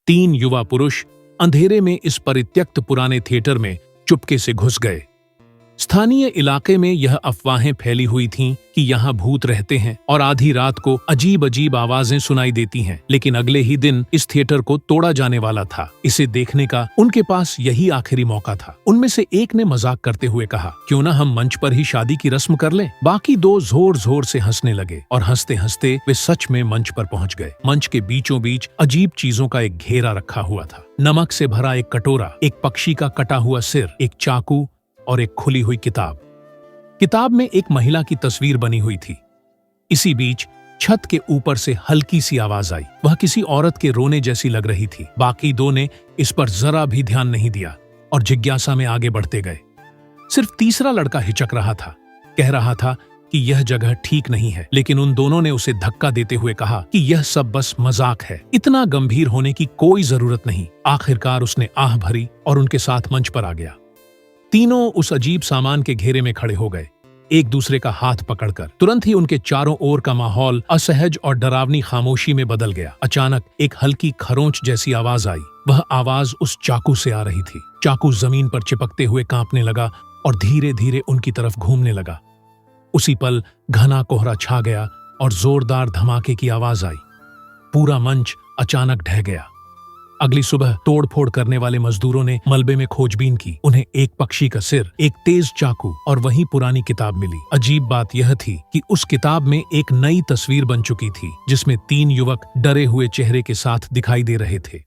तीन युवा पुरुष अंधेरे में इस परित्यक्त पुराने थिएटर में चुपके से घुस गए। स्थानीय इलाके में यह अफवाहें फैली हुई थीं कि यहाँ भूत रहते हैं और आधी रात को अजीब अजीब आवाजें सुनाई देती हैं। लेकिन अगले ही दिन इस थिएटर को तोड़ा जाने वाला था। इसे देखने का उनके पास यही आखिरी मौका था। उनमें से एक ने मजाक करते हुए कहा, क्यों ना हम मंच पर ही शादी की रस्म कर लें। बाकी दो जोर जोर से हंसने लगे और हंसते हंसते वे सच में मंच पर पहुंच गए। मंच के बीचों बीच अजीब चीजों का एक घेरा रखा हुआ था। नमक से भरा एक कटोरा, एक पक्षी का कटा हुआ सिर, एक चाकू और एक खुली हुई किताब। किताब में एक महिला की तस्वीर बनी हुई थी। इसी बीच छत के ऊपर से हल्की सी आवाज आई। वह किसी औरत के रोने जैसी लग रही थी। बाकी दो ने इस पर जरा भी ध्यान नहीं दिया और जिज्ञासा में आगे बढ़ते गए। सिर्फ तीसरा लड़का हिचक रहा था, कह रहा था कि यह जगह ठीक नहीं है, लेकिन उन दोनों ने उसे धक्का देते हुए कहा कि यह सब बस मजाक है, इतना गंभीर होने की कोई जरूरत नहीं। आखिरकार उसने आह भरी और उनके साथ मंच पर आ गया। तीनों उस अजीब सामान के घेरे में खड़े हो गए, एक दूसरे का हाथ पकड़कर। तुरंत ही उनके चारों ओर का माहौल असहज और डरावनी खामोशी में बदल गया। अचानक एक हल्की खरोंच जैसी आवाज आई। वह आवाज उस चाकू से आ रही थी। चाकू जमीन पर चिपकते हुए कांपने लगा और धीरे धीरे उनकी तरफ घूमने लगा। उसी पल घना कोहरा छा गया और जोरदार धमाके की आवाज आई। पूरा मंच अचानक ढह गया। अगली सुबह तोड़फोड़ करने वाले मजदूरों ने मलबे में खोजबीन की। उन्हें एक पक्षी का सिर, एक तेज चाकू और वही पुरानी किताब मिली। अजीब बात यह थी कि उस किताब में एक नई तस्वीर बन चुकी थी, जिसमें तीन युवक डरे हुए चेहरे के साथ दिखाई दे रहे थे।